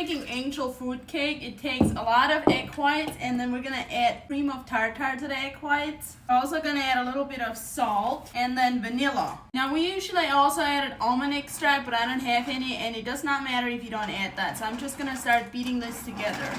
making angel food cake, it takes a lot of egg whites, and then we're gonna add cream of tartar to the egg whites. We're also gonna add a little bit of salt and then vanilla. Now we usually also added almond extract, but I don't have any, and it does not matter if you don't add that. So I'm just gonna start beating this together.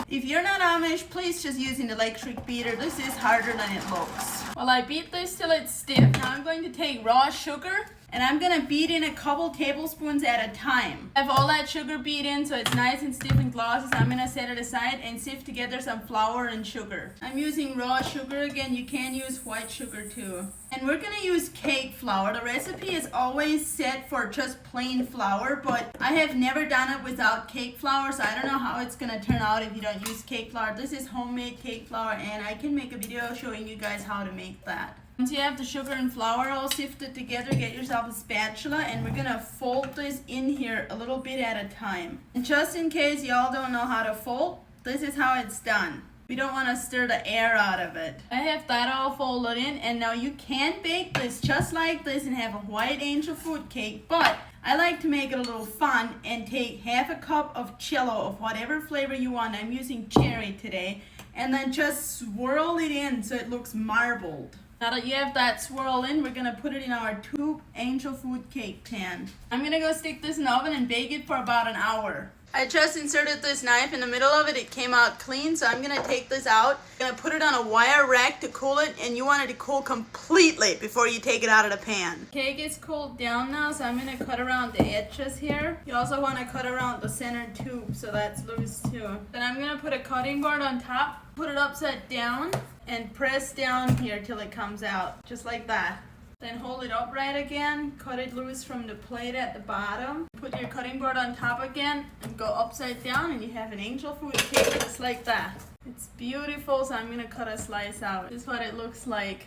If you're not Amish, please just use an electric beater. This is harder than it looks. Well, I beat this till it's stiff. Now I'm going to take raw sugar and I'm gonna beat in a couple tablespoons at a time. I have all that sugar beat in so it's nice and stiff and glossy, so I'm gonna set it aside and sift together some flour and sugar. I'm using raw sugar again. You can use white sugar too. And we're gonna use cake flour. The recipe is always set for just plain flour, but I have never done it without cake flour, so I don't know how it's gonna turn out if you don't use cake flour. This is homemade cake flour, and I can make a video showing you guys how to make that. Once you have the sugar and flour all sifted together, get yourself a spatula, and we're gonna fold this in here a little bit at a time. And just in case y'all don't know how to fold, this is how it's done. We don't want to stir the air out of it. I have that all folded in, and now you can bake this just like this and have a white angel food cake, but I like to make it a little fun and take half a cup of Jello of whatever flavor you want. I'm using cherry today, and then just swirl it in so it looks marbled. Now that you have that swirl in, we're gonna put it in our tube angel food cake pan. I'm gonna go stick this in the oven and bake it for about an hour. I just inserted this knife in the middle of it. It came out clean, so I'm gonna take this out. I'm gonna put it on a wire rack to cool it, and you want it to cool completely before you take it out of the pan. Cake is cooled down now, so I'm gonna cut around the edges here. You also wanna cut around the center tube, so that's loose too. Then I'm gonna put a cutting board on top, put it upside down, and press down here till it comes out, just like that. Then hold it upright again, cut it loose from the plate at the bottom. Put your cutting board on top again and go upside down, and you have an angel food cake just like that. It's beautiful, so I'm gonna cut a slice out. This is what it looks like.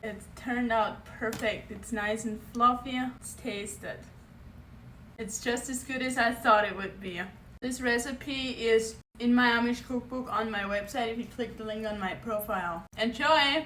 It's turned out perfect. It's nice and fluffy. Let's taste it. It's just as good as I thought it would be. This recipe is in my Amish cookbook on my website if you click the link on my profile. Enjoy!